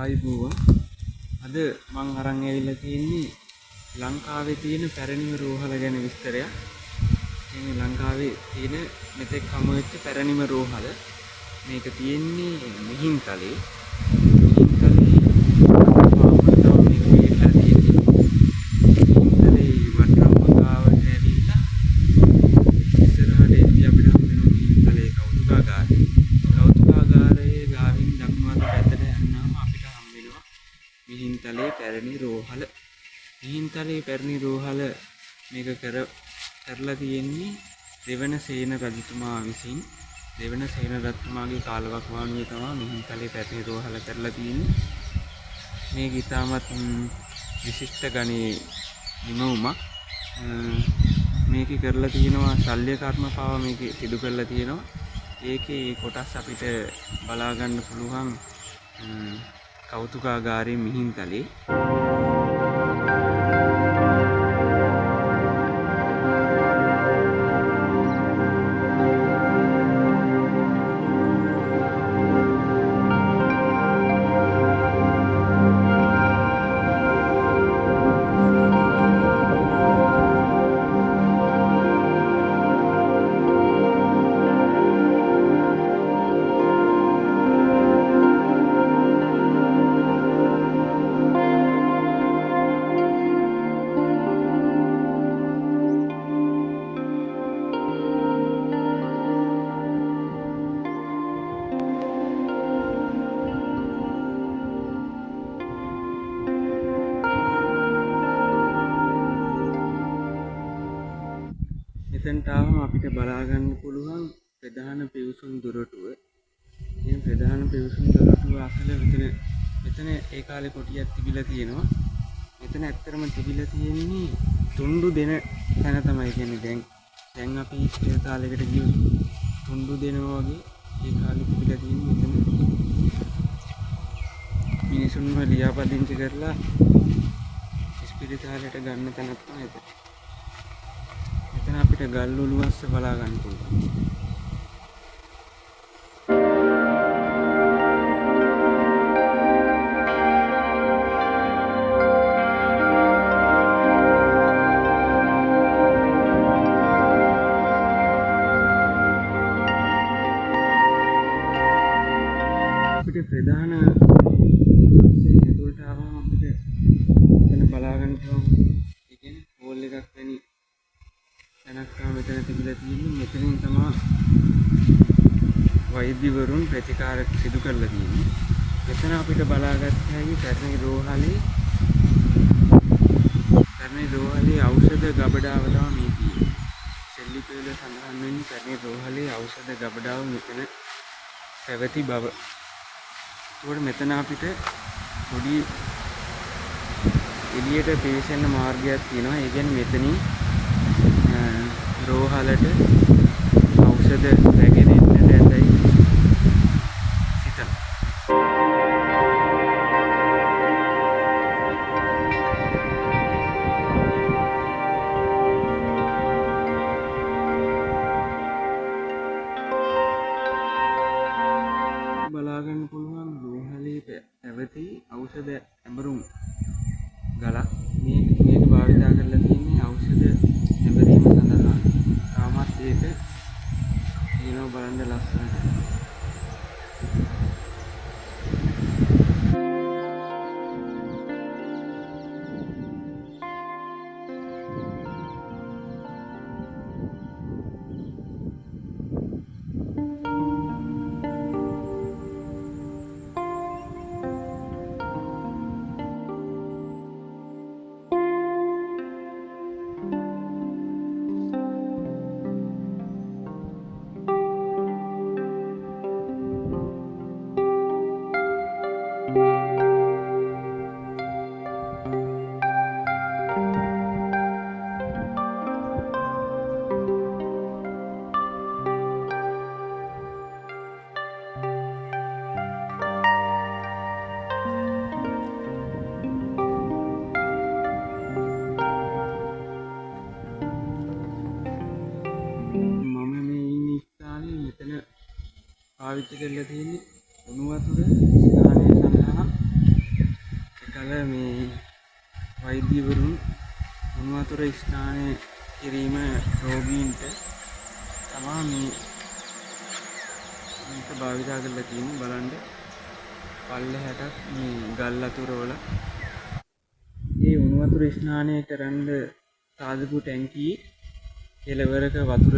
ආයිබෝවන් අද මං අරන් ඇවිල්ලා තියෙන්නේ ලංකාවේ තියෙන පැරණිම රෝහල ගැන විස්තරයක්. කියන්නේ ලංකාවේ තියෙන මෙතෙක් හමු වෙච්ච පැරණිම රෝහල. මේක තියෙන්නේ මිහින්තලේ. මිහින්තලේ පාමුලතාව මේක පිළිලා තියෙන්නේ. මිහින්තලේ වටරම්පගාවට ඇවිල්ලා ඉස්සරහට එද්දී අපිට හම් වෙනවා මිහින්තලේ කෞතුකාගාරය. කෞතුකාගාරයේ ගාවින් දකුණු අත පැත්තට යනවාම අපිට හම් වෙනවා මිහින්තලේ පැරණි රෝහල. මිහින්තලේ පැරණි රෝහල මේක කරලා තියෙන්නේ දෙවන සේන රජතුමා විසින්. දෙවන සේන රජතුමාගේ කාලවකවානුවේ තමයි මිහින්තලේ පැරණි රෝහල කරලා තියෙන්නේ. මේක ඉතාමත් විශිෂ්ට ගණයේ නිමවුමක්. මේකේ කරලා තියෙනවා ශල්‍ය කර්ම පාව මේකේ සිදු කරලා තියෙනවා. ඒකේ කොටස් අපිට බලා ගන්න පුළුවන් කෞතුකාගාරයේ මිහින්තලේ. මෙතනට ආවම අපිට බලා ගන්න පුළුවන් ප්‍රධාන පිවිසුම් දොරටුව. මේ ප්‍රධාන පිවිසුම් දොරටුව අසල මෙතන ඒ කාලේ කොටියක් තිබිලා තියෙනවා. මෙතන ඇත්තටම තිබිලා තියෙන්නේ තුණ්ඩු දෙන තැන තමයි. කියන්නේ දැන් අපි ඒ කාලෙකට ගියොත් තුණ්ඩු දෙනවා වගේ ඒ කාලේ තිබිලා තියෙන්නේ මෙතන. මිනිසුන්ව ලියාපදිංචි කරලා ඉස්පිරිතාලයට ගන්න තැනක් තමයි එතන. එතන අපිට ගල් උළුවස්ස බලා ගන්න පුළුවන්. අපිට ප්‍රධාන ඇතුළට ආවම අපිට එතන බලා ගන්න පුළුවන්. ඒ කියන්නේ හෝල් එකක් වැනි තැනක් තමයි මෙතන තිබිලා තියෙන්නේ. මෙතනින් තමයි වෛද්‍යවරුන් ප්‍රතිකාර සිදු කරලා තියෙන්නේ. මෙතන අපිට බලාගත්ත හැකි පැරණි රෝහලේ ఔෂධ ගබඩාව තමයි මේ තියෙන්නේ. සෙල්ලිපිවල සඳහන් වෙන්නේ පැරණි රෝහලේ ඖෂධ ගබඩාව මෙතන පැවති බව. ඒකට මෙතන අපිට පොඩි එළියට පිවිසෙන්න මාර්ගයක් තියෙනවා. ඒ කියන්නේ මෙතනින් රෝහලට ඖෂධ රැගෙන එන්නට ඇතැයි සිතනවා. බලා ගන්න පුළුවන් රෝහලේ පැවති ඖෂධ ඇඹරුම් ගලක්. මේක භාවිතා කරලා තියෙන්නේ ඖෂධ ඇඹරීම සඳහා. තාමත් ඒක ඒනෝ බලන්න ලස්සනට. පාවිච්චි කරලා තියෙන්නේ උණු වතුර ස්නානය සඳහා වල මේ වෛද්‍යවරුන් උණු වතුර ස්නානය කිරීම රෝගීන්ට තමා මේක භාවිතා කරලා තියෙන්නේ. බලන්න පල්ලෙහාටත් මේ ගල් වතුර වල ඒ උණු වතුර ස්නානය කරන්න සාදපු ටැංකියේ කෙළවරක වතුර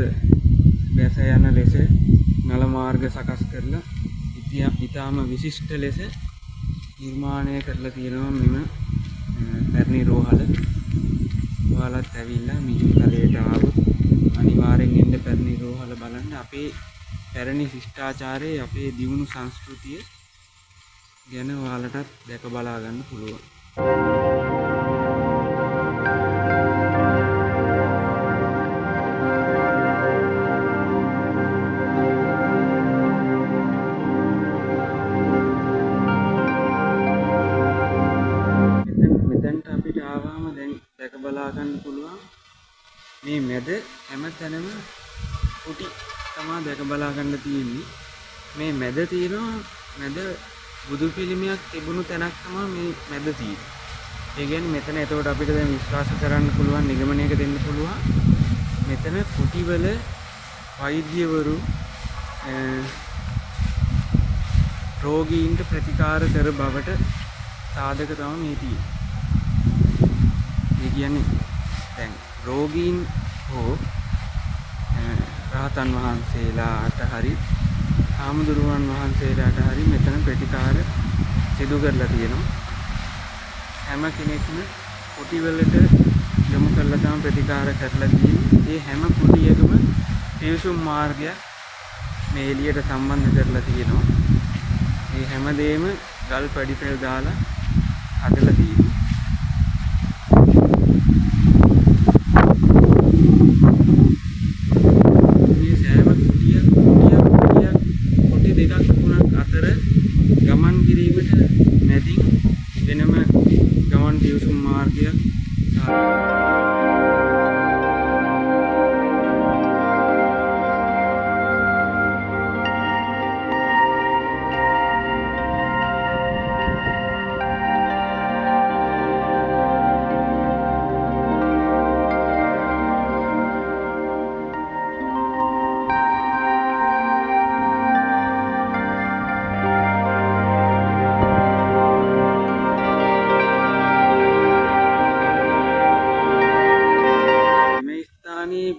බැස යන ලෙස නල මාර්ග සකස් කරලා ඉතාම විශිෂ්ට ලෙස නිර්මාණය කරලා තියෙනවා මෙම පැරණි රෝහල. ඔයාලත් ඇවිල්ලා මේ තලයට ආවොත් අනිවාර්යෙන් එන්න පැරණි රෝහල බලන්න. අපේ පැරණි ශිෂ්ටාචාරයේ අපේ දියුණු සංස්කෘතිය ගැන ඔයාලටත් දැක බලා ගන්න පුළුවන්. මෙතනට අපිට ආවම දැන් දැක බලා ගන්න පුළුවන් මේ මැද හැම තැනම කුටි තමා දැක බලා ගන්න තියෙන්නේ. මේ මැද තියෙනවා මැද බුදු පිළිමයක් තිබුණු තැනක් තමයි මේ මැද තියෙන්නේ. ඒ කියන්නේ මෙතන එතකොට අපිට දැන් විශ්වාස කරන්න පුළුවන් නිගමනයක දෙන්න පුළුවන් මෙතන කුටිවල වෛද්‍යවරු රෝගීන්ට ප්‍රතිකාර කර බවට සාධක තමයි මේ තියෙන්නේ. ඒ කියන්නේ දැන් රෝගීන් හෝ රහතන් වහන්සේලාට හරි හාමුදුරුවන් වහන්සේලාට හරි මෙතන ප්‍රතිකාර සිදු කරලා තියෙනවා. හැම කෙනෙක්ම කුටිවලට යොමු කරලා තමයි ප්‍රතිකාර කරලා තියෙන්නේ. ඒ හැම කුටියකම පිවිසුම් මාර්ගයක් මේ එළියට සම්බන්ධ කරලා තියෙනවා. මේ හැමදේම ගල් පඩිපෙළ දාලා හදලා තියෙනවා. මේ සෑම කුටි දෙකක් තුනක් අතර ගමන් කිරීමට මැදින් වෙනම ගමන් පිවිසුම් මාර්ගයක්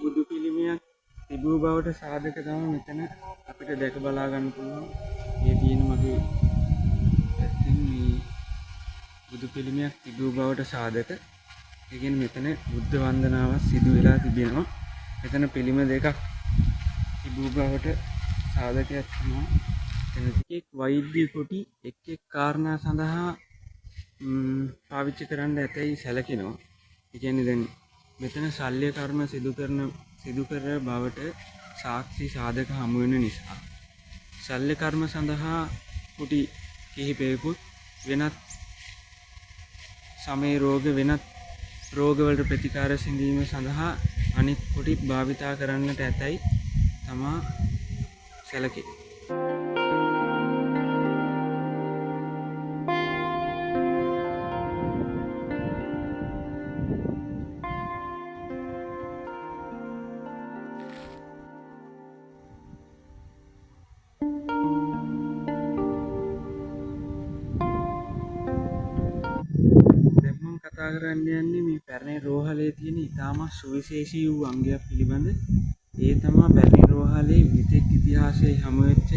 බුදු පිළිමයක් තිබූ බවට සාධක තමයි මෙතන අපිට දැක බලා ගන්න පුළුවන්. මේ තියෙන මගේ පැත්තෙන් මේ බුදු පිළිමයක් තිබූ බවට සාධක. ඒ කියන්නේ මෙතන බුද්ධ වන්දනාවක් සිදු වෙලා තිබෙනවා. මෙතන පිළිම දෙකක් තිබූ බවට සාධකයක් තමයි. එතන වෛද්‍ය කුටි එක් කාරණා සඳහා පාවිච්චි කරන්න ඇතැයි සැලකෙනවා. ඒ කියන්නේ දැන් මෙතන ශල්‍ය කර්ම සිදු කර බවට සාක්ෂි සාධක හමු වෙන නිසා ශල්‍ය කර්ම සඳහා කුටි කිහිපයකුත් වෙනත් සමේ රෝග වෙනත් රෝගවලට ප්‍රතිකාර සිඳීම සඳහා අනිත් කුටිත් භාවිතා කරන්නට ඇතැයි තමා සැලකේ. කතා කරන්න යන්නේ මේ පැරණි රෝහලේ තියෙන ඉතාමත් සුවිශේෂී වූ අංගයක් පිළිබඳ. ඒ තමයි පැරණි රෝහලේ මෙතෙක් ඉතිහාසයේ හමු වෙච්ච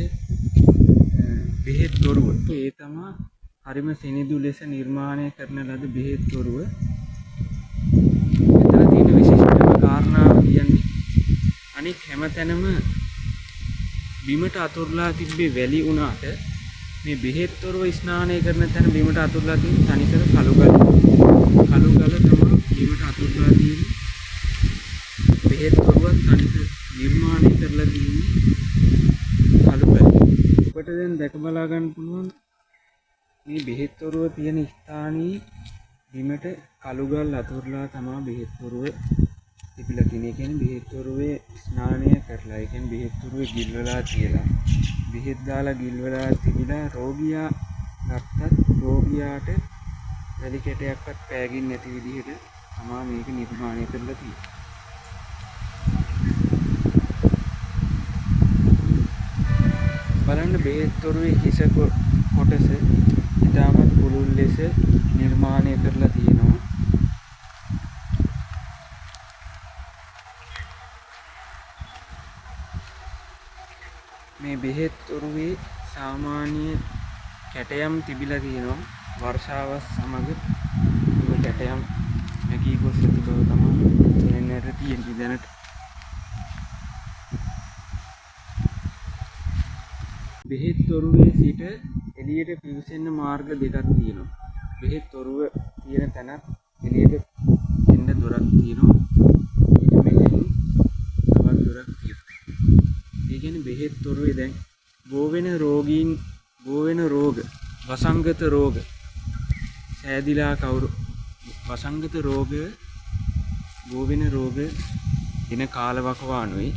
බෙහෙත් තොරුව. ඒ තමයි හරිම සිනිඳු ලෙස නිර්මාණය කරන ලද බෙහෙත් තොරුව. මෙතන තියෙන විශිෂ්ටම කාරණාව කියන්නේ අනික් හැමතැනම බිමට අතුරුලා තිබ්බේ වැලි වුණාට මේ බෙහෙත් තොරුව ස්නානය කරන තැන බිමට අතුරුලා තියෙන තනිකර කළු ගල තමයි බිමට අතුරුලා තියෙන්නේ. බෙහෙත් තොරුව තනිකර නිර්මාණය කරලා තියෙන්නේ කළු ගල. ඔබට දැන් දැක බලා ගන්න පුළුවන් මේ බෙහෙත් තොරුව තියෙන ස්ථානයේ බිමට කළු ගල් අතුරුලා තමයි බෙහෙත් තොරුව තිබිලා තියෙන්නේ. ඒ කියන්නේ බෙහෙත් තොරුවේ ස්නානය කරලා, ඒ කියන්නේ බෙහෙත් තොරුවේ ගිල්වලා තියලා, බෙහෙත් දාලා ගිල්වලා තිබිලා රෝගියා ගත්තත් රෝගියාට වැලි කැටයක්වත් පෑගින් නැති විදිහට තමා මේක නිර්මාණය කරලා තියෙන්නේ. බලන්න බෙහෙත් තොරුවේ හිස කොටස ඉතාමත් පුළුල් ලෙස නිර්මාණය කරලා තියෙනවා. මේ බෙහෙත් තොරුවේ සාමාන්‍ය කැටයම් තිබිලා තියෙනවා. වර්ෂාවත් සමග මේ කැටයම් නැගී ගොස් ඇති බව තමයි දැනට තියෙන්නේ දැනට. බෙහෙත් තොරුවේ සිට එළියට පිවිසෙන්න මාර්ග දෙකක් තියෙනවා. බෙහෙත් තොරුව තියෙන තැනත් එළියට එන්න දොරක් තියෙනවා. ඊට මෙහෙන් තවත් දොරක් තියෙනවා. ඒ කියන්නේ බෙහෙත් තොරුවේ දැන් බෝවෙන රෝග වසංගත රෝග සෑදිලා කවුරු වසංගත රෝග බෝවෙන රෝග එන කාලවකවානුයි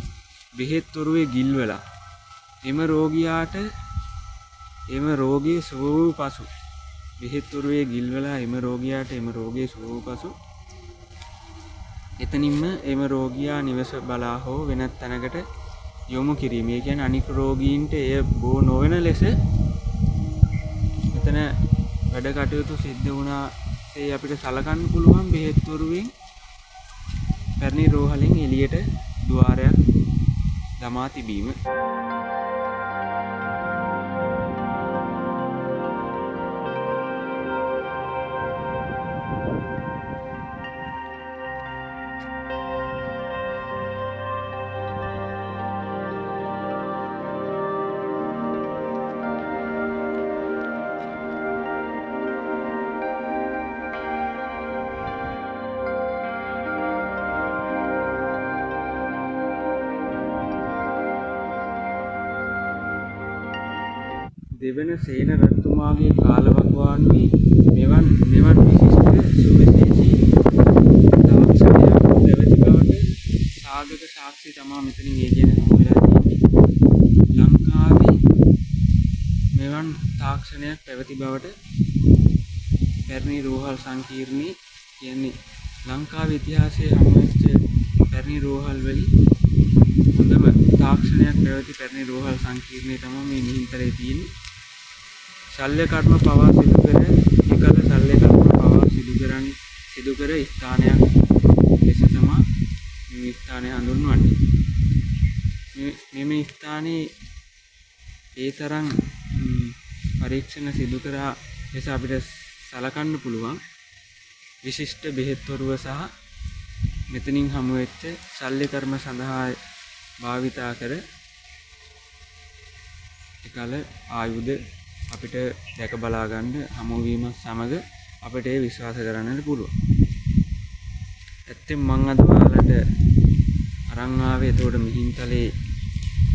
බෙහෙත් තොරුවේ ගිල්වලා එම රෝගියාට එම රෝගයේ සුව වූ පසු බෙහෙත් තොරුවේ ගිල්වලා එම රෝගියාට එම රෝගයේ සුව වූ පසු එතනින්ම එම රෝගියා නිවස බලා හෝ වෙනත් තැනකට යොමු කිරීම. ඒ කියන්නේ අනික් රෝගීන්ට එය බෝ නොවන ලෙස මෙතන වැඩ කටයුතු සිද්ධ වුණා ඒ අපිට සලකන්න පුළුවන් බෙහෙත් තොරුවෙන් පැරණි රෝහලෙන් එළියට ద్వාරයක් දමා තිබීම. දෙවන සේන රජතුමාගේ කාලවකවානුවේ මෙවන් විශිෂ්ට සුවිශේෂී තාක්ෂණයක් පැවති බවට සාධක සාක්ෂි තමා මෙතනින් ඒ කියන හමු වෙලා තියෙන්නේ. ලංකාවේ මෙවන් තාක්ෂණයක් පැවති බවට පැරණි රෝහල් සංකීර්ණයේ කියන්නේ ලංකාවේ ඉතිහාසයේ හමු වෙච්ච පැරණි රෝහල් වලින් හොඳම තාක්ෂණයක් පැවති පැරණි රෝහල් සංකීර්ණය තමයි මේ මිහින්තලේ තියෙන්නේ. ශල්‍ය කර්ම පවා සිදු කර එකල ශල්‍ය කර්ම පවා සිදු කර ස්ථානයක් ලෙස තමයි මේ ස්ථානය හඳුන්වන්නේ. මේ ස්ථානයේ ඒ තරම් පරීක්ෂණ සිදු කරා ලෙස අපිට සලකන්න පුළුවන් විශිෂ්ට බෙහෙත් තොරුව සහ මෙතනින් හමු වෙච්ච ශල්‍ය කර්ම සඳහා භාවිතා කර එකල ආයුධ අපිට දැක බලා ගන්න හමුවීම සමග අපිට ඒ විශ්වාස කරන්නට පුළුවන්. ඇත්තෙන් මම අද ඔයාලට අරන් ආවේ එතකොට මිහින්තලේ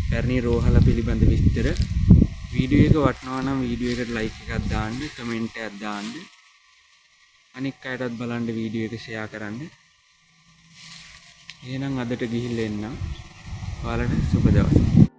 පැරණි රෝහල පිළිබඳ විස්තර. වීඩියෝ එක වටනවා නම් වීඩියෝ එකට ලයික් එකක් දාන්න, කමෙන්ට් එකක් දාන්න. අනික් අයටත් බලන්න වීඩියෝ එක ෂෙයා කරන්න. එහෙනම් අදට ගිහිල්ලා එන්නම්. ඔයාලට සුබ දවසක්.